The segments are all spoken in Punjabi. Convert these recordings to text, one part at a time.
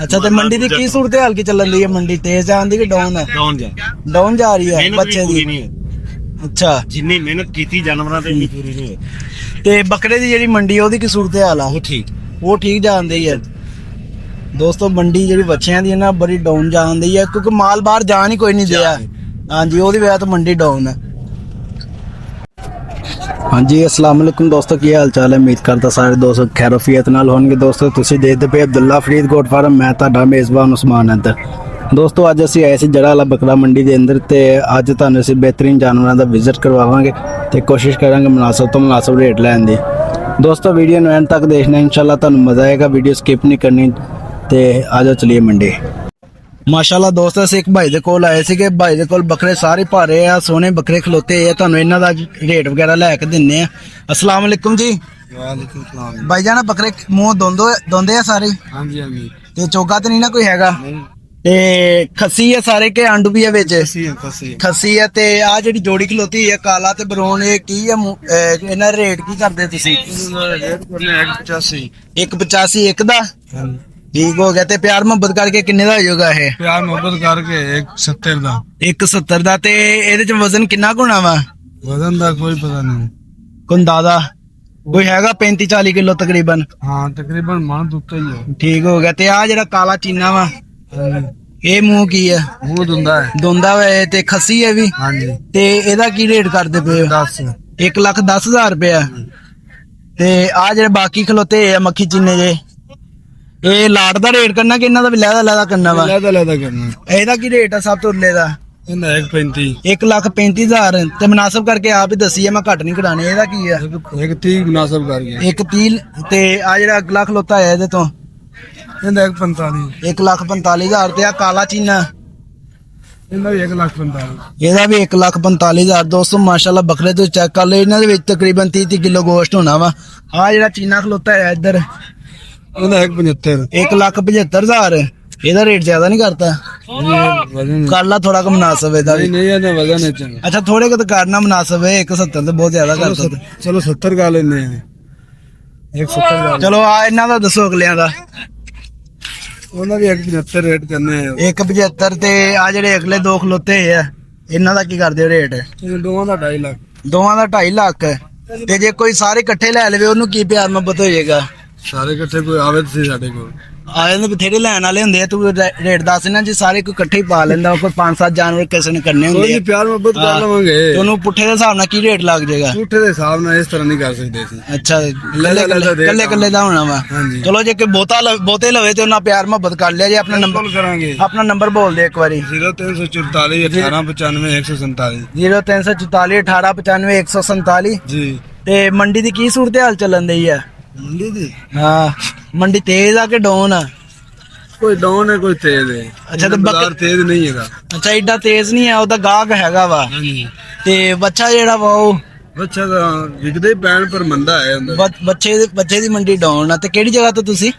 अच्छा तो मंडी की की सूरत हाल की चलन दी है? मंडी तेज जान दी कि डाउन है? डाउन जा रही है बच्चे दी। अच्छा जिन्नी मेहनत की जानवरों ते पूरी नहीं है। ते बकरे दी जेहड़ी मंडी है ओदी की सूरत हाल है? वो ठीक जान दी है दोस्तों। मंडी जेहड़ी बच्चियां दी है ना बड़ी डाउन जान दी है क्योंकि माल बाहर जान ही कोई नहीं दिया। हाँ जी ओदी वजह तो मंडी डाउन है। हाँ जी अस्सलाम वालेकुम दोस्तों, की हाल चाल है? उम्मीद करता सारे दोस्त खैरोफियत नाल होणगे। दोस्तों तुसीं देखदे पे अब्दुल्ला फरीदकोट फार्म, मैं तुहाडा मेज़बान उस्मान अंदर। दोस्तों अज असीं आए सी जड़ा वाला बकरा मंडी दे अंदर ते अज तुहानूं असीं बेहतरीन जानवरां दा विजिट करवावांगे ते कोशिश करांगे मुनासिब तो मुनासिब रेट लैण दी। दोस्तों वीडियो नूं एंड तक देखना, इंशाल्लाह तुहानूं मज़ा आएगा, वीडियो स्किप नहीं करनी। ते आ जाओ चलिए मंडी। माशाल्लाह दोस्तों असीं एक भाई दे कोल आए सीगे, भाई दे कोल बकरे सारे भारे आ, सोहने बकरे खलोते आ। तुहानूं इन्हां दा रेट वगैरह लै के दिन्ने आ। अस्सलाम वालेकुम जी। वालेकुम सलाम। भाई जान बकरे मूंह दोंदे आ सारे? हां जी हां जी। ते चोगा तो नहीं ना कोई हैगा? ते खस्सी है सारे के आंडू भी है विच? खस्सी है। ते आ जेहड़ी जोड़ी खलोती है काला ते बरोन, ये की है इन्हां रेट की करदे तुसीं? रेट करने 185। 185 एक दा? ठीक हो गया। ते प्यार मोहब्बत करके किन्ने दा हो जाएगा ये? प्यार मोहब्बत करके 170 दा। 170 दा। ते ਇਹਦੇ ਚ ਵਜ਼ਨ ਕਿੰਨਾ ਕੁ ਹੋਣਾ ਵਾ? वजन ਦਾ कोई पता नहीं। ਕੋਈ ਅੰਦਾਜ਼ਾ ਕੋਈ ਹੈਗਾ? 35-40 ਕਿਲੋ ਤਕਰੀਬਨ? हाँ तकरीबन मान दुत्ता ही है। ਠੀਕ ਹੋ ਗਿਆ। ਤੇ ਆ ਜਿਹੜਾ ਕਾਲਾ ਚੀਨਾ ਵਾ ਇਹ ਮੂੰਹ ਕੀ ਹੈ? मुंह दुंदा है। ਦੋਂਦਾ ਵੇ ਤੇ ਖੱਸੀ ਹੈ ਵੀ? हाँ जी। ਤੇ ਇਹਦਾ ਕੀ ਰੇਟ ਕਰਦੇ ਪਏ ਹੋ? 10। 1,10,000 ਰੁਪਇਆ। ਤੇ ਆ ਜਿਹੜੇ ਬਾਕੀ ਖਲੋਤੇ ਆ ਮੱਖੀ ਚੀਨੇ ਜੇ, ਇਹ ਲਾਟ ਦਾ ਰੇਟ ਕਰਨਾ ਕਿ ਇਹਨਾਂ ਦਾ ਵੀ ਲਹਿਦਾ ਕਰਨਾ ਵਾ? लहदा करना। ਇਹਦਾ ਕੀ ਰੇਟ ਆ ਸਭ ਤੋਂ ਉੱਲੇ ਦਾ? ਇਹਦਾ 135। 1,35,000 ਤੇ ਮੁਨਾਸਬ ਕਰਕੇ ਆਪ ਹੀ ਦੱਸੀ ਹੈ, ਮੈਂ ਘੱਟ ਨਹੀਂ ਕਢਾਣੇ। ਇਹਦਾ ਕੀ ਆ? एक 30 मुनासिब कर गया। 1,30 ਤੇ ਆ ਜਿਹੜਾ ਅਗਲਾ ਖਲੋਤਾ ਹੈ ਇਹਦੇ ਤੋਂ? ਇਹਦਾ 145। 1,45,000 ਤੇ ਆ ਕਾਲਾ ਚੀਨਾ ਇਹਦਾ ਵੀ 145। ਇਹਦਾ ਵੀ 1,45,000। ਦੋਸਤੋ ਮਾਸ਼ਾਅੱਲਾ ਬੱਕਰੇ ਤੋਂ ਚੈੱਕ ਕਰ ਲਓ, ਇਹਨਾਂ ਦੇ ਵਿੱਚ ਤਕਰੀਬਨ 30 ਕਿਲੋ ਗੋਸ਼ਤ ਹੋਣਾ ਵਾ। ਆ ਜਿਹੜਾ ਚੀਨਾ ਖਲੋਤਾ ਹੈ ਇੱਧਰ ਇਹਦਾ 175। 1,75,000। ਇਹਦਾ ਰੇਟ ਜ਼ਿਆਦਾ ਨਹੀਂ ਕਰਤਾ? ਵਜ਼ਨ ਕਰ ਲਾ ਥੋੜਾ ਕੁ ਮੁਨਾਸਬ ਇਹਦਾ ਵੀ। ਨਹੀਂ ਇਹਦਾ ਵਜ਼ਨ ਹੈ ਚੰਗਾ। ਅੱਛਾ ਥੋੜੇ ਕੁ ਤਾਂ ਕਰਨਾ ਮੁਨਾਸਬ ਹੈ, 170 ਤੇ ਬਹੁਤ ਜ਼ਿਆਦਾ ਕਰਤਾ। ਚਲੋ 70 ਕਰ ਲੈਨੇ ਆ। 170 ਕਰ। ਚਲੋ ਆ ਇਹਨਾਂ ਦਾ ਦੱਸੋ ਅਗਲਿਆਂ ਦਾ। ਉਹਨਾਂ ਵੀ 175 ਰੇਟ ਕਰਨੇ ਆ। 1,75 ਤੇ ਆ ਜਿਹੜੇ ਅਗਲੇ ਦੋ ਖਲੋਤੇ ਆ ਇਹਨਾਂ ਦਾ ਕੀ ਕਰਦੇ ਹੋ ਰੇਟ? ਇਹ ਦੋਵਾਂ ਦਾ 2.5 ਲੱਖ। ਦੋਵਾਂ ਦਾ 2.5 ਲੱਖ। ਤੇ ਜੇ ਕੋਈ ਸਾਰੇ ਇਕੱਠੇ ਲੈ ਲਵੇ ਉਹਨੂੰ ਕੀ ਪਿਆਰ ਮੁਹੱਬਤ ਹੋ ਜਾਏਗਾ? ਸਾਰੇ ਇਕੱਠੇ ਕੋਈ ਆਵੇ ਸੀ ਸਾਡੇ ਕੋਲ ਆ ਜਾਂਦੇ ਬਥੇਰੇ ਲੈਣ ਵਾਲੇ ਹੁੰਦੇ ਆ, ਤੂੰ ਰੇਟ ਦੱਸ ਨਾ। ਜੇ ਸਾਰੇ ਕੋਈ ਇਕੱਠੇ ਹੀ ਪਾ ਲੈਂਦਾ, ਕੋਈ 5-7 ਜਾਨਵਰ ਕਿਸੇ ਨੇ ਕਰਨੇ ਹੁੰਦੇ ਆ, ਪਿਆਰ ਮੁਹੱਬਤ ਕਰ ਲਵਾਂਗੇ। ਤੇ ਉਹਨੂੰ ਪੁੱਠੇ ਦੇ ਹਿਸਾਬ ਨਾਲ ਕੀ ਰੇਟ ਲੱਗ ਜਾਏਗਾ? ਪੁੱਠੇ ਦੇ ਹਿਸਾਬ ਨਾਲ ਇਸ ਤਰ੍ਹਾਂ ਨਹੀਂ ਕਰ ਸਕਦੇ ਸੀ। ਅੱਛਾ ਕੱਲੇ ਦਾ ਹੋਣਾ ਵਾ। ਚਲੋ ਜੇ ਕੋਈ ਬਹੁਤੇ ਲਵੇ ਤੇ ਉਹਨਾਂ ਪਿਆਰ ਮੁਹੱਬਤ ਕਰ ਲਿਆ। ਜੇ ਆਪਣਾ ਨੰਬਰ ਕਰਾਂਗੇ, ਆਪਣਾ ਨੰਬਰ ਬੋਲ ਦੇ ਇੱਕ ਵਾਰੀ। 0344 1895 147 0344 1895 147 ਜੀ। ਤੇ ਮੰਡੀ ਦੀ ਕੀ ਸੂਰਤ ਹਾਲ ਚੱਲਣ ਦੀ ਆ? ਮੰਡੀ ਦੀ ਹਾਂ ਮੰਡੀ ਤੇਜ਼ ਆ ਕਿ ਡਾਊਨ ਆ? ਕੋਈ ਡਾਊਨ ਹੈ ਕੋਈ ਤੇਜ਼ ਹੈ। ਅੱਛਾ ਤੇ ਬਾਜ਼ਾਰ ਤੇਜ਼ ਨਹੀਂ ਹੈਗਾ। ਅੱਛਾ ਏਡਾ ਤੇਜ਼ ਨਹੀਂ ਆ, ਉਹਦਾ ਗਾਹਕ ਹੈਗਾ ਵਾ। ਤੇ ਬੱਚਾ ਜਿਹੜਾ ਵਾ ਉਹ ਬੱਚਾ ਤਾਂ ਵਿਕਦੇ ਪੈਣ ਪਰ ਮੰਦਾ ਹੈ ਅੰਦਰ। ਬੱਚੇ ਦੀ ਮੰਡੀ ਡਾਊਨ ਆ। ਤੇ ਕਿਹੜੀ ਜਗ੍ਹਾ ਤੋਂ ਤੁਸੀਂ?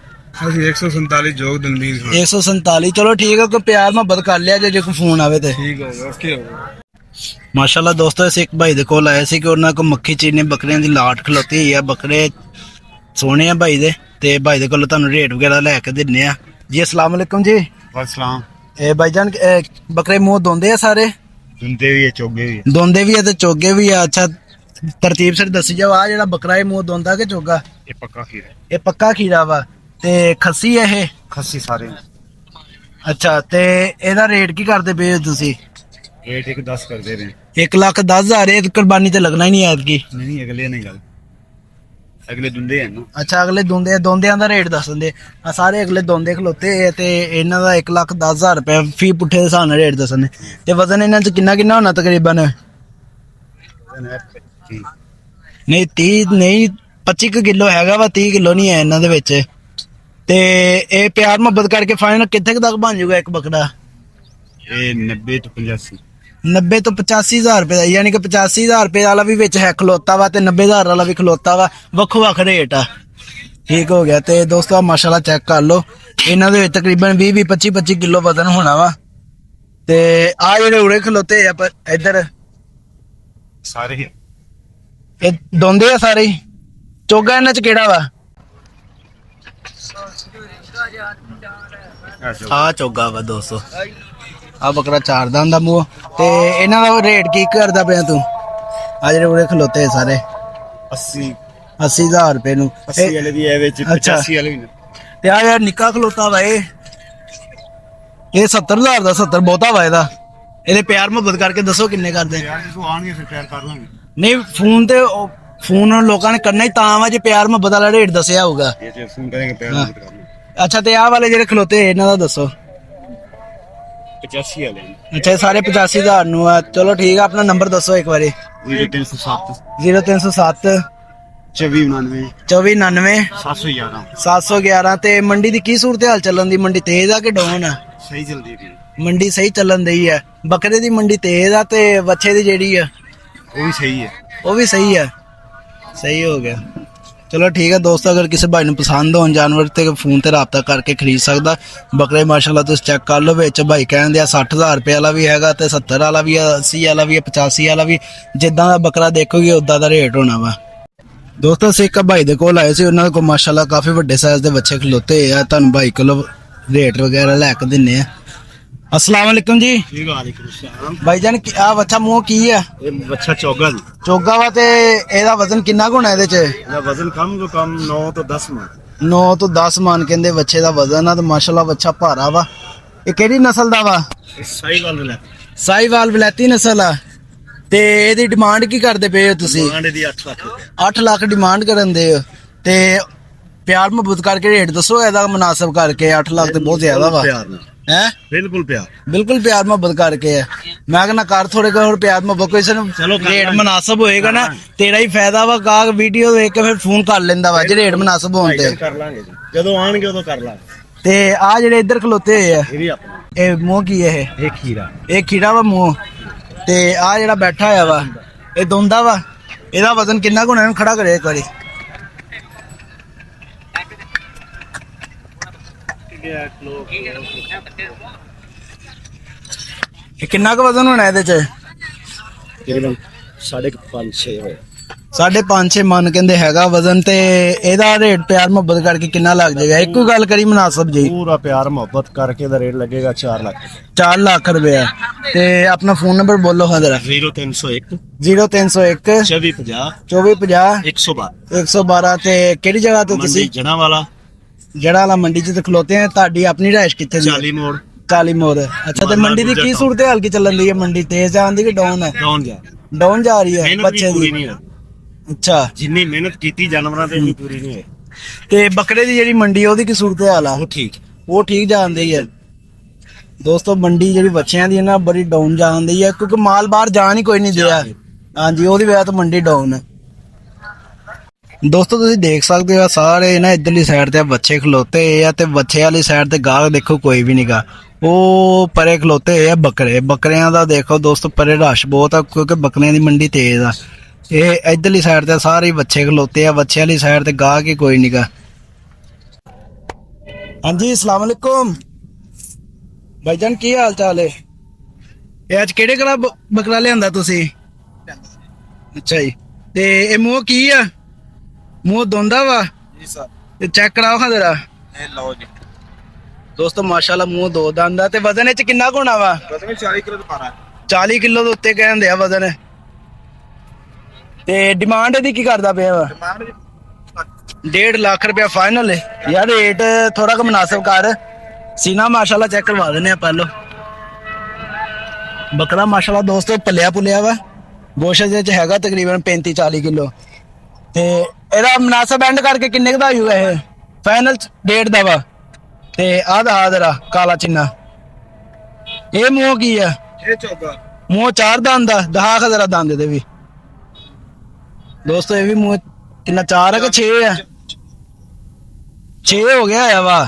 ਅਸੀਂ 147 ਜੋਗ ਦਲਮੀਰ। 147। ਚਲੋ ਠੀਕ ਹੈ, ਕੋਈ ਪਿਆਰ ਮੁਹੱਬਤ ਕਰ ਲਿਆ ਜੇ ਕੋਈ ਫੋਨ ਆਵੇ ਤੇ। ਠੀਕ ਹੋ ਗਿਆ, ਓਕੇ ਹੋ ਗਿਆ। ਮਾਸ਼ਾਅੱਲਾ ਦੋਸਤੋ ਅਸੀਂ ਇੱਕ ਭਾਈ ਦੇ ਕੋਲ ਆਏ ਸੀ ਕਿ ਉਹਨਾਂ ਕੋਲ ਮੱਖੀ ਚੀਨੇ ਬੱਕਰੀਆਂ ਦੀ ਲਾਟ ਖਲੋਤੀ ਹੋਈ ਆ। ਬੱਕਰੇ ਸੋਹਣੇ ਆ ਭਾਈ ਦੇ, ਤੇ ਭਾਈ ਦੇ ਕੋਲ ਤੁਹਾਨੂੰ ਰੇਟ ਵਗੈਰਾ ਲੈ ਕੇ ਦਿੰਨੇ ਆ ਜੀ। अस्सलाम वालेकुम जी। ਵਾਸਲਾਮ। ਇਹ ਭਾਈਜਾਨ ਬੱਕਰੇ ਮੂੰਹ ਦੋਂਦੇ ਆ ਸਾਰੇ? ਦੁੰਦੇ ਵੀ ਹੈ, ਚੋਗੇ ਵੀ ਹੈ। ਦੋਂਦੇ ਵੀ ਆ ਤੇ ਚੋਗੇ ਵੀ ਆ। ਅੱਛਾ ਤਰਤੀਬ ਸਿਰ ਦੱਸੀ ਜਾਓ, ਆ ਜਿਹੜਾ ਬੱਕਰਾ ਇਹ ਮੂੰਹ ਦੋਂਦਾ ਕਿ ਚੋਗਾ? ਇਹ ਪੱਕਾ ਖੀਰ ਹੈ। ਇਹ ਪੱਕਾ ਖੀਰਾ ਵਾ। ਤੇ ਖੱਸੀ ਹੈ ਇਹ? ਖੱਸੀ ਸਾਰੇ। ਅੱਛਾ ਤੇ ਇਹਦਾ ਰੇਟ ਕੀ ਕਰਦੇ ਪਏ ਹੋ ਤੁਸੀਂ? ਰੇਟ 110 ਕਰਦੇ ਨੇ। 1,10,000। ਇਹ ਕੁਰਬਾਨੀ ਤੇ ਲੱਗਣਾ ਹੀ ਨਹੀਂ ਐਤਕੀ। ਨਹੀਂ ਅਗਲੇ ਨਹੀਂ ਗੱਲ, ਅਗਲੇ ਦੁੰਦੇ ਹਨ ਨਾ। ਅੱਛਾ ਅਗਲੇ ਦੋਂਦਿਆਂ ਦਾ ਰੇਟ ਦੱਸ ਦਿੰਦੇ ਆ। ਸਾਰੇ ਅਗਲੇ ਦੋਂਦੇ ਖਲੋਤੇ ਆ ਤੇ ਇਹਨਾਂ ਦਾ 1,10,000 ਰੁਪਏ ਫੀ ਪੁੱਠੇ ਦੇ ਹਿਸਾਬ ਨਾਲ ਰੇਟ ਦੱਸਣੇ। ਤੇ ਵਜ਼ਨ ਇਹਨਾਂ ਚ ਕਿੰਨਾ ਹੋਣਾ ਤਕਰੀਬਨ? ਨਹੀਂ 30 ਨਹੀਂ 25 ਕਿਲੋ ਹੈਗਾ ਵਾ, 30 ਕਿਲੋ ਨਹੀਂ ਹੈ ਇਹਨਾਂ ਦੇ ਵਿੱਚ। ਤੇ ਇਹ ਪਿਆਰ ਮੁਹੱਬਤ ਕਰਕੇ ਫਾਈਨਲ ਕਿੱਥੇ ਤੱਕ ਬਣ ਜਾਊਗਾ ਇੱਕ ਬੱਕਰਾ? ਇਹ 90 ਤੋਂ 85। 90 ਤੋਂ 85,000 ਰੁਪਏ ਦਾ, ਯਾਨੀ ਕਿ 85,000 ਰੁਪਏ ਵਾਲਾ ਵੀ ਵਿੱਚ ਹੈ ਖਲੋਤਾ ਵਾ ਤੇ 90,000 ਵਾਲਾ ਵੀ ਖਲੋਤਾ ਵਾ। ਵੱਖੋ ਵੱਖ ਰੇਟ ਆ। ਠੀਕ ਹੋ ਗਿਆ। ਤੇ ਦੋਸਤੋ ਮਾਸ਼ਾਅੱਲਾ ਚੈੱਕ ਕਰ ਲਓ, ਇਹਨਾਂ ਦੇ ਵਿੱਚ ਤਕਰੀਬਨ 20 25 ਕਿਲੋ ਵਜ਼ਨ ਹੋਣਾ ਵਾ। ਤੇ ਆ ਜਿਹੜੇ ਉਰੇ ਖਲੋਤੇ ਆ ਪਰ ਇੱਧਰ ਸਾਰੇ ਹੀ ਇਹ ਦੋਂਦੇ ਆ ਸਾਰੇ ਹੀ। ਚੋਗਾ ਇਹਨਾਂ ਚ ਕਿਹੜਾ ਵਾ? ਆ ਚੋਗਾ ਵਾ ਦੋਸਤੋ, ਆ ਬੱਕਰਾ ਚਾਰ ਦੰਦ ਦਾ ਮੂੰਹ। ਤੇ ਇਹਨਾਂ ਦਾ ਰੇਟ ਕੀ ਕਰਦਾ ਪਿਆ ਤੂੰ? ਆ ਜਿਹੜੇ ਉਰੇ ਖਲੋਤੇ ਸਾਰੇ 80,000 ਰੁਪਏ ਨੂੰ। 80 ਵਾਲੇ ਦੀ ਹੈ ਵਿੱਚ, 85 ਵਾਲੇ ਵੀ। ਤੇ ਆ ਯਾਰ ਨਿੱਕਾ ਖਲੋਤਾ ਵਾ ਇਹ 70,000 ਦਾ। 70 ਬਹੁਤਾ ਵਾ ਇਹਦਾ। ਇਹਦੇ ਪਿਆਰ ਮੁਹੱਬਤ ਕਰਕੇ ਦੱਸੋ ਕਿੰਨੇ ਕਰਦੇ? ਯਾਰ ਜਦੋਂ ਆਣਗੇ ਫਿਰ ਪਿਆਰ ਕਰ ਲਾਂਗੇ। ਨਹੀਂ ਫੋਨ ਤੇ ਫੋਨ ਲੋਕਾਂ ਨੇ ਕਰਨਾ ਹੀ ਤਾਂ ਵਾ ਜੇ ਪਿਆਰ ਮੁਹੱਬਤ ਵਾਲਾ ਰੇਟ ਦੱਸਿਆ ਹੋਊਗਾ। ਇਹ ਜੇ ਫੋਨ ਕरेंगे ਪਿਆਰ ਮਤ ਕਰਨਾ। ਅੱਛਾ ਤੇ ਆਹ ਵਾਲੇ ਜਿਹੜੇ ਖਲੋਤੇ ਇਹਨਾਂ ਦਾ ਦੱਸੋ। 85 ਵਾਲੇ। ਅੱਛਾ ਇਹ ਸਾਰੇ 85,000 ਨੂੰ ਆ। ਚਲੋ ਠੀਕ ਆ, ਆਪਣਾ ਨੰਬਰ ਦੱਸੋ ਇੱਕ ਵਾਰੀ। 0307 0307 2499 2499 711। 711। ਤੇ ਮੰਡੀ ਦੀ ਕੀ ਸੂਰਤ ਹਾਲ ਚੱਲਣ ਦੀ? ਮੰਡੀ ਤੇਜ਼ ਆ ਕਿ ਡਾਊਨ ਆ? ਸਹੀ ਜਲਦੀ ਦੀ ਮੰਡੀ ਸਹੀ ਚੱਲਣ ਦੀ ਆ। ਬੱਕਰੇ ਦੀ ਮੰਡੀ ਤੇਜ਼ ਆ ਤੇ ਵੱਛੇ ਦੀ ਜਿਹੜੀ ਆ ਉਹ ਵੀ ਸਹੀ ਹੈ। ਉਹ ਵੀ ਸਹੀ ਆ। ਸਹੀ ਹੋ ਗਿਆ। ਚਲੋ ਠੀਕ ਹੈ ਦੋਸਤੋ, ਅਗਰ ਕਿਸੇ ਭਾਈ ਨੂੰ ਪਸੰਦ ਹੋਣ ਜਾਨਵਰ ਤੇ ਫੋਨ ਤੇ ਰਾਬਤਾ ਕਰਕੇ ਖਰੀਦ ਸਕਦਾ। ਬੱਕਰੇ ਮਾਸ਼ਾਅੱਲਾ ਤੁਸੀਂ ਚੈੱਕ ਕਰ ਲਓ। ਵਿੱਚ ਭਾਈ ਕਹਿੰਦੇ ਆ 60,000 ਰੁਪਏ ਵਾਲਾ ਵੀ ਹੈਗਾ ਤੇ 70 ਵਾਲਾ ਵੀ ਆ, 80 ਵਾਲਾ ਵੀ ਆ, 85 ਵਾਲਾ ਵੀ। ਜਿੱਦਾਂ ਦਾ ਬੱਕਰਾ ਦੇਖੋਗੇ ਉਦਾਂ ਦਾ ਰੇਟ ਹੋਣਾ ਵਾ। ਦੋਸਤੋ ਅਸੀਂ ਇੱਕ ਭਾਈ ਦੇ ਕੋਲ ਆਏ ਸੀ, ਉਹਨਾਂ ਕੋਲ ਮਾਸ਼ਾਅੱਲਾ ਕਾਫੀ ਵੱਡੇ ਸਾਈਜ਼ ਦੇ ਬੱਚੇ ਖਲੋਤੇ ਆ। ਤੁਹਾਨੂੰ ਭਾਈ ਕੋਲ ਰੇਟ ਵਗੈਰਾ ਲੈ ਕੇ ਦਿੰਨੇ ਆ। अस्सलाम वालेकुम जी। वालेकुम सलाम। भाईजान आ बच्चा मूंह की है? ਇਹ ਬੱਚਾ ਚੋਗਾ ਜੀ। चोगा वा ते एदा वजन किन्ना कुना ਇਹਦੇ ਚ? ਇਹਦਾ ਵਜ਼ਨ ਕਮ ਤੋਂ ਕਮ 9 ਤੋਂ 10 ਮਣ। 9 ਤੋਂ 10 ਮਣ ਕਹਿੰਦੇ ਬੱਚੇ ਦਾ ਵਜ਼ਨ ਆ ਤੇ ਮਾਸ਼ਾਅੱਲਾ ਬੱਚਾ ਭਾਰਾ ਵਾ। ਇਹ ਕਿਹੜੀ ਨਸਲ ਦਾ ਵਾ? ਸਹੀ ਗੱਲ ਲੈ। ਸਾਈਵਾਲ ਵਲੈਤੀ ਨਸਲ ਆ। ਤੇ ਇਹਦੀ ਡਿਮਾਂਡ ਕੀ ਕਰਦੇ ਪਏ ਹੋ ਤੁਸੀਂ? ਡਿਮਾਂਡ ਦੀ 8 ਲੱਖ ਰੁਪਏ। 8 ਲੱਖ ਡਿਮਾਂਡ ਕਰਨ ਦੇ ਹੋ। ਤੇ ਪਿਆਰ ਮੁਹੱਬਤ ਕਰਕੇ ਰੇਟ ਦੱਸੋ ਇਹਦਾ ਮੁਨਾਸਬ ਕਰਕੇ। 8 ਲੱਖ ਤੇ ਬਹੁਤ ਜ਼ਿਆਦਾ ਵਾ ਪਿਆਰ ਨਾਲ ਹੈ। ਬਿਲਕੁਲ ਪਿਆਰ। ਬਿਲਕੁਲ ਪਿਆਰ ਮੁਹੱਬਤ ਕਰਕੇ ਹੈ। ਮੈਂ ਕਹਿੰਦਾ ਕਰ ਥੋੜੇ ਹੋਰ ਪਿਆਰ ਮੁਹੱਬਤ ਕੋਈ ਸਾਨੂੰ ਰੇਟ ਮੁਨਾਸਬ ਹੋਏਗਾ ਨਾ ਤੇਰਾ ਹੀ ਫਾਇਦਾ ਵਾ। ਗਾਹਕ ਵੀਡੀਓ ਦੇਖ ਕੇ ਫਿਰ ਫੋਨ ਕਰ ਲੈਂਦਾ ਵਾ ਜੇ ਰੇਟ ਮੁਨਾਸਬ ਹੋਣ ਤੇ। ਕਰ ਲਾਂਗੇ ਜੀ, ਜਦੋਂ ਆਣਗੇ ਉਦੋਂ ਕਰ ਲਾਂਗੇ। ਤੇ ਆ ਜਿਹੜੇ ਇੱਧਰ ਖਲੋਤੇ ਹੋਏ ਆ ਇਹ ਵੀ ਆਪਣਾ ਇਹ ਮੂੰਹ ਕੀ ਇਹ? ਇਹ ਖੀਰਾ। ਇਹ ਖੀਰਾ ਵਾ ਮੂੰਹ। ਤੇ ਆ ਜਿਹੜਾ ਬੈਠਾ ਹੋਇਆ ਵਾ ਇਹ ਦੋਂਦਾ ਵਾ। ਇਹਦਾ ਵਜ਼ਨ ਕਿੰਨਾ ਕੁ ਹੋਣਾ? ਇਹਨੂੰ ਖੜਾ ਕਰਿਆ ਇੱਕ ਵਾਰੀ। ਇਹ ਕਿੰਨਾ ਕੁ ਵਜ਼ਨ ਹੋਣਾ ਇਹਦੇ ਚ? ਤਕਰੀਬਨ 5.5-6 ਹੋਏ। 5.5-6 ਮਨ ਕਹਿੰਦੇ ਹੈਗਾ ਵਜ਼ਨ। ਤੇ ਇਹਦਾ ਰੇਟ ਪਿਆਰ ਮੁਹੱਬਤ ਕਰਕੇ ਕਿੰਨਾ ਲੱਗ ਜਾਏਗਾ? ਇੱਕੋ ਗੱਲ ਕਰੀ ਮੁਨਾਸਬ ਜੀ। ਪੂਰਾ ਪਿਆਰ ਮੁਹੱਬਤ ਕਰਕੇ ਦਾ ਰੇਟ ਲੱਗੇਗਾ 4 ਲੱਖ। 4 ਲੱਖ ਰੁਪਏ। ਤੇ ਆਪਣਾ ਫੋਨ ਨੰਬਰ ਬੋਲੋ ਹਾਂ ਜਰਾ। 0301 0301 2450 2450 112 112। ਤੇ ਕਿਹੜੀ ਜਗ੍ਹਾ ਤੋਂ ਤੁਸੀਂ? ਜਣਾ ਵਾਲਾ ਜੜਾ ਵਾਲਾ ਮੰਡੀ ਚ ਤੇ ਖਲੋਤੇ ਆ। ਤੁਹਾਡੀ ਆਪਣੀ ਰਿਹਾਇਸ਼ ਕਿੱਥੇ ਦੀ? 40 ਮੋੜ। 40 ਮੋੜ। ਅੱਛਾ ਤੇ ਮੰਡੀ ਦੀ ਕੀ ਸੂਰਤ ਹਾਲ ਕੀ ਚੱਲਣ ਦੀ ਹੈ? ਮੰਡੀ ਤੇਜ਼ ਜਾਂਦੀ ਕਿ ਡਾਊਨ ਹੈ? ਡਾਊਨ ਜਾ। ਡਾਊਨ ਜਾ ਰਹੀ ਹੈ ਮਿਹਨਤ ਬੱਚੇ ਵੀ ਪੂਰੀ ਦੀ। ਨਹੀਂ ਹੋਈ। ਅੱਛਾ ਜਿੰਨੀ ਮਿਹਨਤ ਕੀਤੀ ਜਾਨਵਰਾਂ ਤੇ ਇੰਨੀ ਪੂਰੀ ਨਹੀਂ ਹੋਈ। ਤੇ ਬੱਕਰੇ ਦੀ ਜਿਹੜੀ ਮੰਡੀ ਉਹਦੀ ਕੀ ਸੂਰਤ ਹਾਲ ਆ? ਉਹ ਠੀਕ। ਉਹ ਠੀਕ ਜਾਂਦੀ ਹੈ ਦੋਸਤੋ। ਮੰਡੀ ਜਿਹੜੀ ਬੱਚਿਆਂ ਦੀ ਹੈ ਨਾ ਬੜੀ ਡਾਊਨ ਜਾਂਦੀ ਹੈ ਕਿਉਂਕਿ ਮਾਲ ਬਾਹਰ ਜਾਣ ਹੀ ਕੋਈ ਨਹੀਂ ਦਿਆ। ਹਾਂਜੀ ਉਹਦੀ ਵਜ੍ਹਾ ਤੋਂ ਮੰਡੀ ਡਾਊਨ ਹੈ। ਦੋਸਤੋ ਤੁਸੀਂ ਦੇਖ ਸਕਦੇ ਹੋ ਸਾਰੇ ਨਾ ਇਧਰਲੀ ਸਾਈਡ ਤੇ ਬੱਚੇ ਖਲੋਤੇ ਆ ਤੇ ਬੱਚੇ ਵਾਲੀ ਸਾਈਡ ਤੇ ਗਾਹਕ ਦੇਖੋ ਕੋਈ ਵੀ ਨਹੀਂਗਾ। ਉਹ ਪਰੇ ਖਲੋਤੇ ਆ ਬੱਕਰੇ। ਬੱਕਰਿਆਂ ਦਾ ਦੇਖੋ ਦੋਸਤੋ ਪਰੇ ਰਸ਼ ਬਹੁਤ ਆ ਕਿਉਂਕਿ ਬੱਕਰਿਆਂ ਦੀ ਮੰਡੀ ਤੇਜ਼ ਆ। ਇਹ ਇਧਰਲੀ ਸਾਈਡ ਤੇ ਸਾਰੇ ਬੱਚੇ ਖਲੋਤੇ ਆ। ਬੱਚੇ ਵਾਲੀ ਸਾਈਡ ਤੇ ਗਾਹਕ ਹੀ ਕੋਈ ਨਹੀਂਗਾ। ਹਾਂਜੀ अस्सलाम वालेकुम भाईजान ਕੀ ਹਾਲ ਚਾਲ ਹੈ? ਇਹ ਅੱਜ ਕਿਹੜੇ ਕਲਾ ਬੱਕਰਾ ਲਿਆਂਦਾ ਤੁਸੀਂ? ਅੱਛਾ ਜੀ। ਤੇ ਇਹ ਮੂੰਹ ਕੀ ਆ? ਮੂੰਹ ਦੋਂਦਾ ਵਾ ਜੀ ਸਰ। ਤੇ ਚੈੱਕ ਕਰਾਓ ਹਾਂ ਜਰਾ। ਇਹ ਲਓ ਜੀ ਦੋਸਤੋ ਮਾਸ਼ਾਅੱਲਾ ਮੂੰਹ ਦੋ ਦੰਦ ਆ। ਤੇ ਵਜ਼ਨ ਇਹ ਚ ਕਿੰਨਾ ਕੁ ਹੋਣਾ ਵਾ? ਵਜ਼ਨ 40 ਕਿਲੋ ਤੋਂ ਪਾਰਾ। 40 ਕਿਲੋ ਦੇ ਉੱਤੇ ਕਹਿੰਦੇ ਆ ਵਜ਼ਨ। ਤੇ ਡਿਮਾਂਡ ਇਹਦੀ ਕੀ ਕਰਦਾ ਪਿਆ ਵਾ? ਡਿਮਾਂਡ 1.5 ਲੱਖ ਰੁਪਇਆ ਫਾਈਨਲ ਹੈ ਯਾਰ। ਰੇਟ ਥੋੜਾ ਕੁ ਮੁਨਾਸਿਬ ਕਰ। ਸੀਨਾ ਮਾਸ਼ਾਅੱਲਾ ਚੈੱਕ ਕਰਵਾ ਦਿੰਦੇ ਆ ਪਹਿਲੋ। ਬੱਕਰਾ ਮਾਸ਼ਾਅੱਲਾ ਦੋਸਤੋ ਪਲਿਆ ਪੁਲਿਆ ਵਾ। ਗੋਸ਼ਤ ਦੇ ਚ ਹੈਗਾ ਤਕਰੀਬਨ 35-40 ਕਿਲੋ। ਤੇ ਇਹਦਾ ਮੁਨਾਸਿਬ ਐਂਡ ਕਰਕੇ ਕਿੰਨੇ ਦਾ ਹੋਊਗਾ ਇਹ? ਫਾਈਨਲ 1.5 ਦਾ ਵਾ। ਤੇ ਆਧਰਾ ਕਾਲਾ ਚਿੰਨਾ। ਇਹ ਮੂੰਹ ਕੀ ਆ? ਇਹ ਚੋਗਾ। ਮੂੰਹ 4 ਦੰਦ ਦਾ। ਦਹਾਕ ਜਰਾ ਦੰਦ ਦੇ ਵੀ ਦੋਸਤੋ। ਇਹ ਵੀ ਮੂੰਹ ਕਿੰਨਾ 4 ਹੈ ਕਿ 6 ਆ? 6 ਹੋ ਗਿਆ ਆ ਵਾ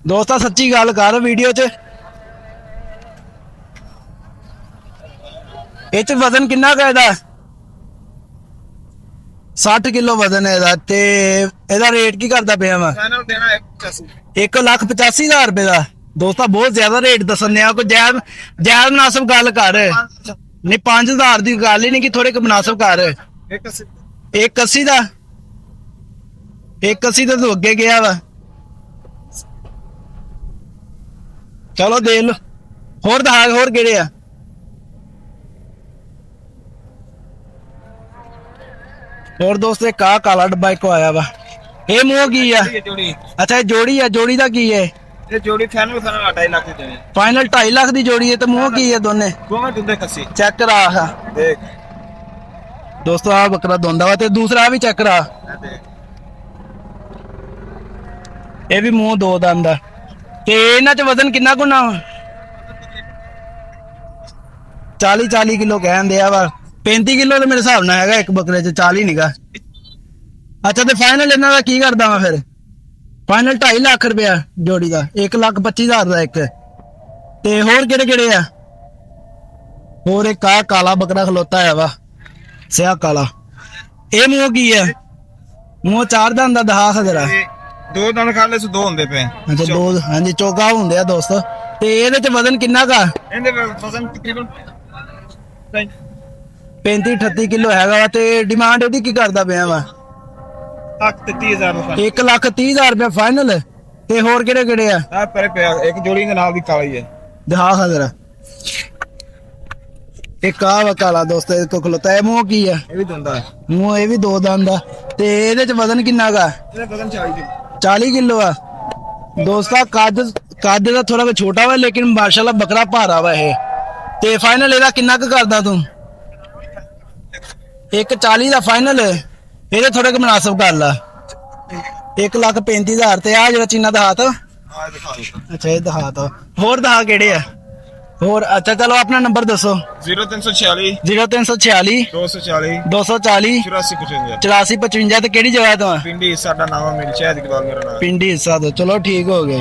ਦੋਸਤਾ। ਸੱਚੀ ਗੱਲ ਕਰ ਵੀਡੀਓ ਚ। ਇਹ ਚ ਵਜ਼ਨ ਕਿੰਨਾ ਕੁ ਇਹਦਾ? 60 ਕਿਲੋ ਵਜ਼ਨ ਹੈ ਇਹਦਾ। ਤੇ ਇਹਦਾ ਰੇਟ ਕੀ ਕਰਦਾ ਪਿਆ ਵਾ? ਫਾਈਨਲ ਦੇਣਾ 1,85,000 ਰੁਪਏ ਦਾ। ਦੋਸਤਾ ਬਹੁਤ ਜ਼ਿਆਦਾ ਰੇਟ ਦੱਸਣ ਆ। ਕੋਈ ਜਾਇਜ਼ ਮੁਨਾਸਬ ਗੱਲ ਕਰ। ਨਹੀਂ 5,000 ਦੀ ਗੱਲ ਹੀ ਨਹੀਂ ਕਿ ਥੋੜੇ ਕੁ ਮੁਨਾਸਬ ਕਰ। 1,80 ਦਾ। 1,80 ਦਾ ਤੋਂ ਅੱਗੇ ਗਿਆ ਵਾ। ਚਲੋ ਦੇਖ ਲਓ ਹੋਰ ਦਿਖਾ ਹੋਰ ਕਿਹੜੇ ਆ ਹੋਰ ਦੋਸਤ ਇੱਕ ਆਹ ਕਾਲਾ ਡੱਬਾ ਇੱਕੋ ਆਇਆ ਵਾ ਇਹ ਮੂੰਹ ਕੀ ਆ जोड़ी ਅੱਛਾ ਇਹ ਜੋੜੀ ਆ ਜੋੜੀ ਦਾ ਕੀ ਹੈ ये जोड़ी फाइनल फाइनल 2.5 लाख की देनी ਫਾਈਨਲ 2.5 ਲੱਖ ਦੀ ਜੋੜੀ ਹੈ ਤੇ ਮੂੰਹ ਕੀ ਹੈ ਦੋਨੇ गोवा दुंदे खसी ਚੈੱਕ ਕਰਾ ਆਹ देख ਦੋਸਤੋ ਆ ਬੱਕਰਾ ਦੋਂਦਾ ਵਾ ਤੇ ਦੂਸਰਾ ਆਹ ਵੀ ਚੈੱਕ ਕਰਾ देख ਇਹ ਵੀ ਮੂੰਹ ਦੋ ਦੰਦ ਆ ਤੇ ਇਹਨਾਂ ਚ ਵਜ਼ਨ ਕਿੰਨਾ ਗੁਣਾ 40 ਕਿਲੋ ਕਹਿੰਦੇ ਆ ਵਾ 35 ਕਿਲੋ ਤੇ ਮੇਰੇ ਹਿਸਾਬ ਨਾਲ ਹੈਗਾ ਇੱਕ ਬੱਕਰੇ ਚ 40 ਨੀਗਾ ਅੱਛਾ ਤੇ ਫਾਈਨਲ ਇਹਨਾਂ ਦਾ ਕੀ ਕਰਦਾ ਵਾ ਫਿਰ ਫਾਈਨਲ 2.5 ਲੱਖ ਰੁਪਇਆ ਜੋੜੀ ਦਾ 1,25,000 ਦਾ ਇੱਕ ਤੇ ਹੋਰ ਕਿਹੜੇ ਕਿਹੜੇ ਆ ਹੋਰ ਇੱਕ ਆ ਕਾਲਾ ਬੱਕਰਾ ਖਲੋਤਾ ਆ ਵਾ ਸਿਆ ਕਾਲਾ ਇਹ ਮੂੰਹ ਕੀ ਆ ਮੂੰਹ ਚਾਰ ਦੰਦ ਦਾ ਦਹਾ ਖਦਰਾ ये दो दाने खा ले से दो होंदे पे ਅੱਛਾ ਦੋ ਹਾਂਜੀ ਚੋਗਾ ਹੁੰਦੇ ਆ ਦੋਸਤ ਤੇ ਇਹਦੇ ਚ ਵਜ਼ਨ ਕਿੰਨਾ ਕਾ इनदे वजन तकरीबन 35-38 ਕਿਲੋ ਹੈਗਾ ਵਾ ਤੇ ਡਿਮਾਂਡ ਇਹਦੀ ਕੀ ਕਰਦਾ ਪਿਆ ਵਾ लाख 30,000 रुपए 1,30,000 ਰੁਪਏ ਫਾਈਨਲ ਤੇ ਹੋਰ ਕਿਹੜੇ ਕਿਹੜੇ ਆ आ परे पे एक जोड़ी के नाल भी काली है ਦਿਖਾ ਖਦਰਾ ਇੱਕ ਆ ਵਾ ਕਾਲਾ ਦੋਸਤ ਇਹ ਕੋ ਖਲੋਤਾ ਹੈ ਮੂੰਹ ਕੀ ਆ ये भी दुंदा है ਮੂੰਹ ਇਹ ਵੀ ਦੋ ਦੰਦ ਆ ਤੇ ਇਹਦੇ ਚ ਵਜ਼ਨ ਕਿੰਨਾ ਗਾ इनदा वजन 40 40 ਕਿਲੋ ਆ ਦੋਸਤਾ ਕੱਦ ਦਾ ਥੋੜਾ ਜਿਹਾ ਛੋਟਾ ਵਾ ਲੇਕਿਨ ਮਾਸ਼ਾਅੱਲਾ ਬੱਕਰਾ ਭਾਰਾ ਵਾ ਇਹ ਤੇ ਫਾਈਨਲ ਇਹਦਾ ਕਿੰਨਾ ਕੁ ਕਰਦਾ ਤੂੰ 1,40 ਦਾ ਫਾਈਨਲ ਇਹਦੇ ਥੋੜੇ ਕੁ ਮੁਨਾਸਬ ਕਰ ਲਾ 1,35,000 ਤੇ ਆ ਜਿਹੜਾ ਚੀਨਾ ਦਾ ਹੱਥ आ दिखा दो ਅੱਛਾ ਇਹ ਦਿਖਾ ਤਾ ਹੋਰ ਦਿਖਾ ਕਿਹੜੇ ਆ ਹੋਰ ਅੱਛਾ ਚਲੋ ਆਪਣਾ ਨੰਬਰ ਦੱਸੋ 0346 0346 240 240 8455 8455 ਤੇ ਕਿਹੜੀ ਜਗ੍ਹਾ ਤੋਂ ਆ पिंडी साडा नाम मिल शायद इकबाल मेरा नाम ਪਿੰਡੀ ਹਿੱਸਾ ਤੋਂ ਚਲੋ ਠੀਕ ਹੋ ਗਏ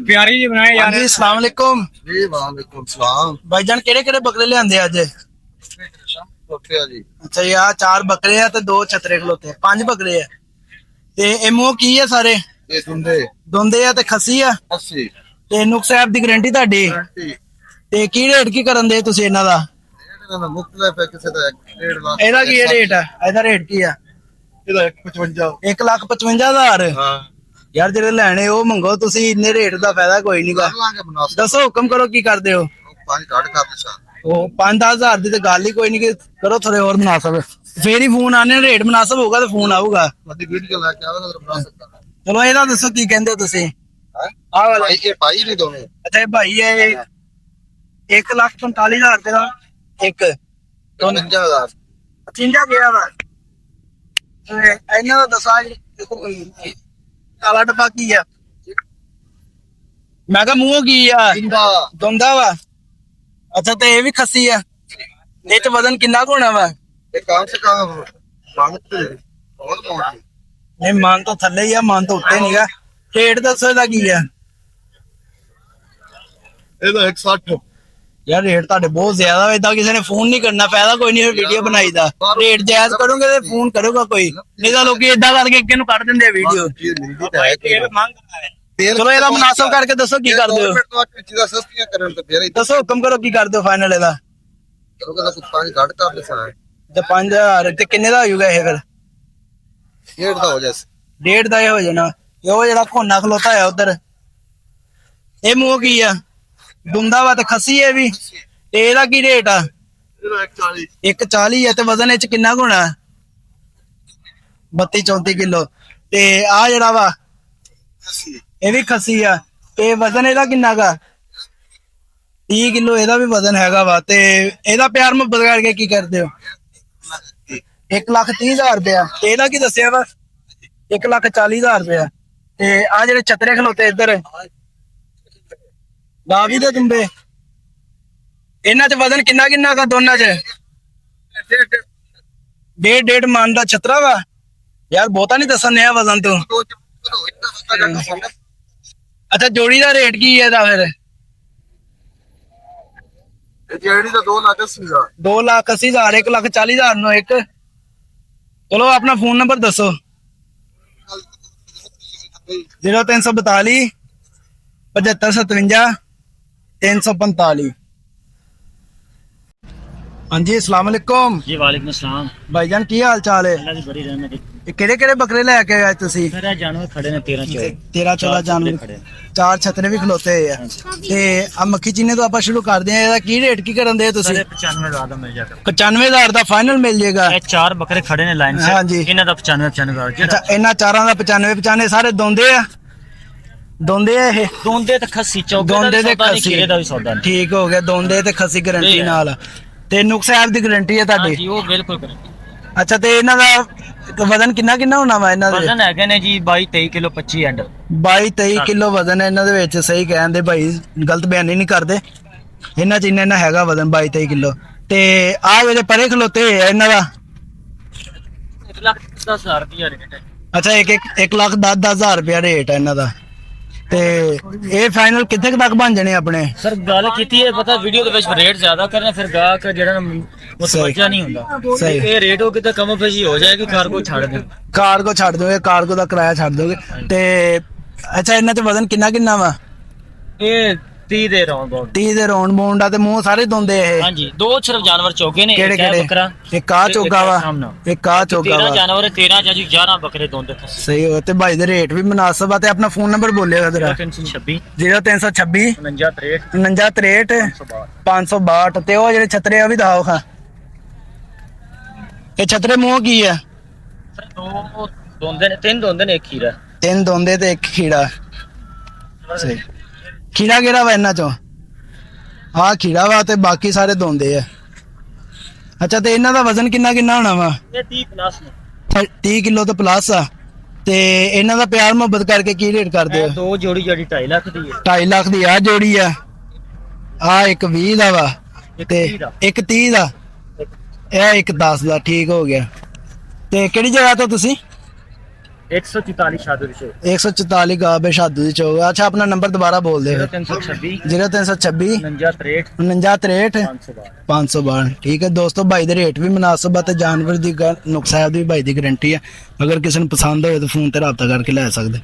प्यारी जी बनाए ਹਾਂਜੀ ਅਸਲਾਮ ਅਲੈਕੁਮ जी वालेकुम सलाम ਭਾਈਜਾਨ ਕਿਹੜੇ ਕਿਹੜੇ ਬੱਕਰੇ ਲਿਆਂਦੇ ਅੱਜ ओके जी ਅੱਛਾ ਇਹ ਆ ਚਾਰ ਬੱਕਰੇ ਆ ਤੇ ਦੋ ਛਤਰੇ ਖਲੋਤੇ ਆ, ਪੰਜ ਬੱਕਰੇ ਆ ਤੇ ਇਹ ਮੂੰਹ ਕੀ ਆ ਸਾਰੇ ये सुनदे ਦੋਂਦੇ ਆ ਤੇ ਖੱਸੀ ਆ 80 ਤੇ ਨੁਕਸ ਐਪ ਦੀ ਗਾਰੰਟੀ ਤੁਹਾਡੀ 20 ਤੇ ਕੀ ਰੇਟ ਕੀ ਕਰਨ ਦੇ ਤੁਸੀਂ ਇਹਨਾਂ ਦਾ ਇਹਦਾ ਨਾ ਮੁਖਤਲਫ ਹੈ ਕਿਸੇ ਦਾ 1.5 ਲੱਖ ਇਹਦਾ ਕੀ ਰੇਟ ਆ ਇਹਦਾ ਰੇਟ ਕੀ ਆ ਇਹਦਾ 155 1,55,000 ਹਾਂ ਯਾਰ ਜਿਹੜੇ ਲੈਣੇ ਉਹ ਮੰਗੋ ਤੁਸੀਂ ਇੰਨੇ ਰੇਟ ਦਾ ਫਾਇਦਾ ਕੋਈ ਨਹੀਂਗਾ ਕਰ ਲਾਂਗੇ ਮੁਨਾਸਿਬ ਦੱਸੋ ਹੁਕਮ ਕਰੋ ਕੀ ਕਰਦੇ ਹੋ ਪੰਜ ਘੱਟ ਕਰ ਦੇ ਸਾਂ ਉਹ 5-10,000 ਦੀ ਤੇ ਗੱਲ ਹੀ ਕੋਈ ਨਹੀਂ ਕਿ ਕਰੋ ਥੋੜੇ ਹੋਰ ਮੁਨਾਸਬ ਫੇਰ ਹੀ ਫੋਨ ਆਣੇ ਰੇਟ ਮੁਨਾਸਬ ਹੋਊਗਾ ਤੇ ਫੋਨ ਆਊਗਾ ਵੱਡੀ ਵੀਡੀਓ ਲੈ ਕੇ ਆਵਾਂਗਾ ਤਾਂ ਮੁਨਾਸਿਬ ਕਰ ਚਲੋ ਇਹਦਾ ਦੱਸੋ ਕੀ ਕਹਿੰਦੇ ਹੋ ਤੁਸੀਂ ਹੈ ਆਹ ਵਾਲਾ ਭਾਈ ਇਹ ਭਾਈ ਨਹੀਂ ਦੋਵੇਂ ਅੱਛਾ ਇਹ ਭਾਈ ਹੈ 1,45,000 ਰੁਪਏ ਦਾ ਇੱਕ 55000 ਚਿੰਜਾ ਗਿਆ ਵਾ ਤੇ ਇਹਨਾਂ ਦਾ ਦੱਸਾਂ ਕਾਲਾ ਡੱਬਾ ਕੀ ਆ ਮੈਂ ਕਿਹਾ ਮੂੰਹ ਕੀ ਆ ਜਿੰਦਾ ਦੋਂਦਾ ਵਾ ਅੱਛਾ ਤੇ ਇਹ ਵੀ ਖੱਸੀ ਆ ਇਹ ਚ ਵਜ਼ਨ ਕਿੰਨਾ ਕੁ ਹੋਣਾ ਵਾ ਇਹ ਕੰਮ ਸੇ ਕੰਮ ਮੰਗਤੇ ਬਹੁਤ ਮੋਟੀ ਨਹੀਂ ਮਨ ਤੋਂ ਥੱਲੇ ਹੀ ਆ ਮਨ ਤੋਂ ਉੱਤੇ ਨਹੀਂਗਾ ਰੇਟ ਦੱਸੋ ਇਹਦਾ ਕੀ ਆ ਇਹਦਾ 160 ਯਾਰ ਰੇਟ ਤੁਹਾਡੇ ਬਹੁਤ ਜ਼ਿਆਦਾ ਵਾ ਏਦਾਂ ਕਿਸੇ ਨੇ ਫੋਨ ਨਹੀਂ ਕਰਨਾ ਫਾਇਦਾ ਕੋਈ ਨਹੀਂ ਵੀਡੀਓ ਬਣਾਈ ਦਾ ਰੇਟ ਜਾਇਜ਼ ਕਰੋਗੇ ਤੇ ਫੋਨ ਕਰੂਗਾ ਕੋਈ ਨਹੀਂ ਤਾਂ ਲੋਕੀ ਏਦਾਂ ਕਰਕੇ ਅੱਗੇ ਨੂੰ ਕੱਢ ਦਿੰਦੇ ਆ ਵੀਡੀਓ ਚੀਜ਼ ਮਿਲਦੀ ਤਾਂ ਹੈ ਚਲੋ ਇਹਦਾ ਮੁਨਾਸਬ ਕਰਕੇ ਦੱਸੋ ਕੀ ਕਰਦੇ ਹੋ ਚੀਜ਼ਾਂ ਸਸਤੀਆਂ ਕਰਨ ਤੇ ਫਿਰ ਦੱਸੋ ਹੁਕਮ ਕਰੋ ਕੀ ਕਰਦੇ ਹੋ ਫਾਈਨਲ ਇਹਦਾ ਕਰੋਗੇ ਤਾਂ ਕੁਝ ਪੰਜ ਘੱਟ ਕਰ ਦੇ ਸਾਂ ਤੇ 5,000 ਤੇ ਕਿੰਨੇ ਦਾ ਹੋ ਜਾਊਗਾ ਇਹ ਫਿਰ ਡੇਢ ਦਾ ਹੋ ਜਾਸ ਡੇਢ ਦਾ ਇਹ ਹੋ ਜਾਣਾ ਇਹ ਉਹ ਜਿਹੜਾ ਖੋਨਾ ਖਲੋਤਾ ਹੈ ਉਧਰ ਇਹ ਮੂੰਹ ਕੀ ਆ ਦੁੰਦਾ ਵਾ ਤੇ ਖੱਸੀ ਹੈ ਵੀ ਤੇ ਇਹਦਾ ਕੀ ਰੇਟ ਆ ਇਹਦਾ 140 1,40 ਹੈ ਤੇ ਵਜ਼ਨ ਇਹ ਚ ਕਿੰਨਾ ਕੁ ਹੋਣਾ 32-34 ਕਿਲੋ ਤੇ ਆ ਜਿਹੜਾ ਵਾ ਇਹ ਵੀ ਖੱਸੀ ਆ ਤੇ ਵਜ਼ਨ ਇਹਦਾ ਕਿੰਨਾ ਗਾ 30 ਕਿਲੋ ਇਹਦਾ ਵੀ ਵਜ਼ਨ ਹੈਗਾ ਵਾ ਤੇ ਇਹਦਾ ਪਿਆਰ ਮੁਹੱਬਤ ਕਰਕੇ ਕੀ ਕਰਦੇ ਹੋ 1,30,000 ਰੁਪਇਆ ਤੇ ਇਹਦਾ ਕੀ ਦੱਸਿਆ ਵਾ 1,40,000 ਰੁਪਇਆ ਤੇ ਆ ਜਿਹੜੇ ਛਤਰੇ ਖਲੋਤੇ ਇੱਧਰ ਬਾਵੀ ਦੇ ਤੁੰਬੇ ਇਹਨਾਂ ਚ ਵਜ਼ਨ ਕਿੰਨਾ ਕਿੰਨਾ ਕਾ ਦੋਨਾਂ ਚ ਡੇਢ ਮਨ ਦਾ ਛਤਰਾ ਵਾ ਯਾਰ ਬਹੁਤਾ ਨਹੀਂ ਦੱਸਣ ਨਿਆ ਵਜ਼ਨ ਤੂੰ ਅੱਛਾ ਜੋੜੀ ਦਾ ਰੇਟ ਕੀ ਹੈ ਇਹਦਾ ਫਿਰ ਇਹ ਜਿਹੜੀ ਦਾ 2 ਲੱਖ 80 ਹਜ਼ਾਰ 2,80,000 1,40,000 ਨੂੰ ਇੱਕ ਚਲੋ ਆਪਣਾ ਫੋਨ ਨੰਬਰ ਦੱਸੋ 0342 7557 345 ਹਾਂਜੀ अस्सलाम वालेकुम जी वालेकुम अस्सलाम भाईजान की हाल चाल है अल्लाह की बड़ी रहमत है। ਇਹ ਕਿਹੜੇ ਬੱਕਰੇ ਲੈ ਕੇ ਆਏ ਤੁਸੀਂ? ਸਰ ਇਹ ਜਾਨਵਰ ਖੜੇ ਨੇ 13 14 13 14 ਜਾਨਵਰ ਖੜੇ। 4 ਛਤਰੇ ਵੀ ਖਲੋਤੇ ਹੋਏ ਆ। ਤੇ ਆ ਮੱਖੀ ਚੀਨੇ ਤੋਂ ਆਪਾਂ ਸ਼ੁਰੂ ਕਰਦੇ ਆ। ਇਹਦਾ ਕੀ ਰੇਟ ਕੀ ਕਰਨ ਦੇ ਤੁਸੀਂ? ਸਰ 95,000 ਦਾ ਮਿਲ ਜਾਏਗਾ। 95,000 ਦਾ ਫਾਈਨਲ ਮਿਲ ਜੇਗਾ। ਇਹ 4 ਬੱਕਰੇ ਖੜੇ ਨੇ ਲਾਈਨ ਸੇ, ਹਾਂਜੀ। ਇਹਨਾਂ ਦਾ 95,000 ਅੱਛਾ ਜਿਹੜਾ ਇਹਨਾਂ ਚਾਰਾਂ ਦਾ 95 ਸਾਰੇ ਦੋਂਦੇ ਆ? ਦੋਂਦੇ ਆ ਇਹ? ਦੋਂਦੇ ਤੇ ਖੱਸੀ ਚੌਕੇ ਦਾ ਦੋਂਦੇ ਵੀ ਤੇ ਸੌਦਾ ਨਹੀਂ, ਖੱਸੀ ਖੀਰੇ ਦਾ ਵੀ ਸੌਦਾ ਨਹੀਂ। ਠੀਕ ਹੋ ਗਿਆ। ਦੋਂਦੇ ਤੇ ਖੱਸੀ ਗਾਰੰਟੀ ਜੀ। ਨਾਲ ਤੇ ਨੁਕਸ ਸਾਹਿਬ ਦੀ ਗਾਰੰਟੀ ਹੈ ਤੁਹਾਡੀ? ਹਾਂਜੀ ਉਹ ਬਿਲਕੁਲ ਗਾਰੰਟੀ। ਅੱਛਾ ਤੇ ਇਹਨਾਂ ਦਾ ਵਜ਼ਨ ਕਿੰਨਾ ਹੋਣਾ ਵਾ ਇਹਨਾਂ ਦੇ? ਵਜ਼ਨ ਹੈਗੇ ਨੇ ਜੀ 22 23 ਕਿਲੋ 25 ਐਂਡ 22-23 ਕਿਲੋ ਵਜ਼ਨ ਹੈ ਇਹਨਾਂ ਦੇ ਵਿੱਚ। ਸਹੀ ਕਹਿੰਦੇ ਭਾਈ, ਗਲਤ ਬਿਆਨੀ ਨਹੀਂ ਕਰਦੇ। ਇਹਨਾਂ ਚ ਇੰਨਾ ਹੈਗਾ ਵਜ਼ਨ 22-23 ਕਿਲੋ। ਤੇ ਆਹ ਜਿਹੜੇ ਪਰੇ ਖਲੋਤੇ ਹੋਏ ਆ ਇਹਨਾਂ ਦਾ? 1,10,000 ਰੁਪਇਆ ਰੇਟ ਹੈ। ਅੱਛਾ 1,10,000 ਰੁਪਇਆ ਰੇਟ ਹੈ ਇਹਨਾਂ ਦਾ। ਤੇ ਇਹ ਫਾਈਨਲ ਕਿੱਥੇ ਕੁ ਤੱਕ ਬਣ ਜਾਣੇ ਆਪਣੇ? ਸਰ ਗੱਲ ਕੀਤੀ ਹੈ ਪਤਾ ਵੀਡੀਓ ਦੇ ਵਿੱਚ ਰੇਟ ਜ਼ਿਆਦਾ ਕਰਨਾ, ਫਿਰ ਗਾਹਕ ਜਿਹੜਾ ਮਤਵਜਾ ਨਹੀਂ ਹੁੰਦਾ। ਸਹੀ। ਇਹ ਰੇਟ ਹੋ ਕਿਤੇ ਕਮ ਪੇਸ਼ੀ ਹੋ ਜਾਏਗੀ, ਕਾਰਗੋ ਛੱਡ ਦੇ। ਕਾਰਗੋ ਛੱਡ ਦੋਗੇ? ਕਾਰਗੋ ਦਾ ਕਿਰਾਇਆ ਛੱਡ ਦੋਗੇ? ਤੇ ਅੱਛਾ ਇਹਨਾਂ ਚ ਵਜ਼ਨ ਕਿੰਨਾ ਵਾ? ਇਹ 30 ਦੇ ਰੌਂਡ ਬਾਉਂਡ। 30 ਦੇ ਰੌਂਡ ਬੌਂਡ ਆ। ਤੇ ਮੂੰਹ ਸਾਰੇ ਦੋਂਦੇ ਇਹ? ਹਾਂਜੀ ਦੋ ਸਿਰਫ ਜਾਨਵਰ ਚੋਗੇ ਨੇ। ਕਿਹੜੇ ਇੱਕ ਹੈ ਕਿਹੜੇ? ਬੱਕਰਾ, ਇੱਕ ਆ ਚੋਗਾ ਵਾ, ਇੱਕ ਆ ਚੋਗਾ 13 ਵਾ। ਜਾਨਵਰ ਹੈ, 13 ਜਾਂ ਜੀ 11 ਬੱਕਰੇ ਦੋਂਦੇ ਖੱਸੇ। ਸਹੀ ਹੋ। ਤੇ ਭਾਈ ਦੇ ਰੇਟ ਵੀ ਮੁਨਾਸਬ ਆ। ਤੇ ਆਪਣਾ ਫੋਨ ਨੰਬਰ ਬੋਲਿਓ ਜਰਾ। 326 0326 49 49 63 562। ਤੇ ਉਹ ਜਿਹੜੇ ਛਤਰੇ ਆ ਵੀ ਦਿਖਾਓ ਹਾਂ। ਇਹ ਛਤਰੇ ਮੂੰਹ ਕੀ ਆ? ਸਰ ਦੋ ਦੋਂਦੇ ਨੇ, 3 ਦੋਂਦੇ ਨੇ, 1 ਖੀਰਾ। 3 ਦੋਂਦੇ ਤੇ 1 ਖੀੜਾ। ਸਹੀ। ਖੀੜਾ ਕਿਹੜਾ ਵਾ ਇਹਨਾਂ ਚੋਂ? ਆਹ ਖੀੜਾ ਵਾ ਤੇ ਬਾਕੀ ਸਾਰੇ ਦੋਂਦੇ ਆ। ਅੱਛਾ ਤੇ ਇਹਨਾਂ ਦਾ ਵਜ਼ਨ ਕਿੰਨਾ ਹੋਣਾ ਵਾ? ਇਹ 30 ਪਲੱਸ ਨੇ। 30 ਕਿਲੋ ਤੋਂ ਪਲੱਸ ਆ। ਤੇ ਇਹਨਾਂ ਦਾ ਪਿਆਰ ਮੁਹੱਬਤ ਕਰਕੇ ਕੀ ਰੇਟ ਕਰਦੇ ਹੋ? ਦੋ ਜੋੜੀ ਜਿਹੜੀ 2.5 ਲੱਖ ਦੀ ਹੈ। 2.5 ਲੱਖ ਦੀ ਆ ਜੋੜੀ ਆ। ਆ ਇੱਕ 20 ਦਾ ਵਾ ਤੇ ਇੱਕ 30 ਦਾ। ਇਹ ਇੱਕ 10 ਦਾ। ਠੀਕ ਹੋ ਗਿਆ। ਤੇ ਕਿਹੜੀ ਜਗ੍ਹਾ ਤੋਂ ਤੁਸੀਂ? 144 ਸ਼ਾਦੂ ਵਿਸ਼ੇ 144 ਗਾਬੇ ਸ਼ਾਦੂ ਦੀ ਚੌਕ। ਅੱਛਾ ਆਪਣਾ ਨੰਬਰ ਦੁਬਾਰਾ ਬੋਲ ਦਿਓ। 0326 0326 49 49 562। 562। ਠੀਕ ਹੈ ਦੋਸਤੋ, ਭਾਈ ਦੇ ਰੇਟ ਵੀ ਮੁਨਾਸਬ ਆ ਤੇ ਜਾਨਵਰ ਦੀ ਨੁਕਸਾਨ ਦੀ ਭਾਈ ਦੀ ਗਾਰੰਟੀ ਹੈ। ਅਗਰ ਕਿਸੇ ਨੂੰ ਪਸੰਦ ਹੋਵੇ ਤਾਂ ਫੋਨ ਤੇ ਰਾਬਤਾ ਕਰਕੇ ਲੈ ਸਕਦੇ।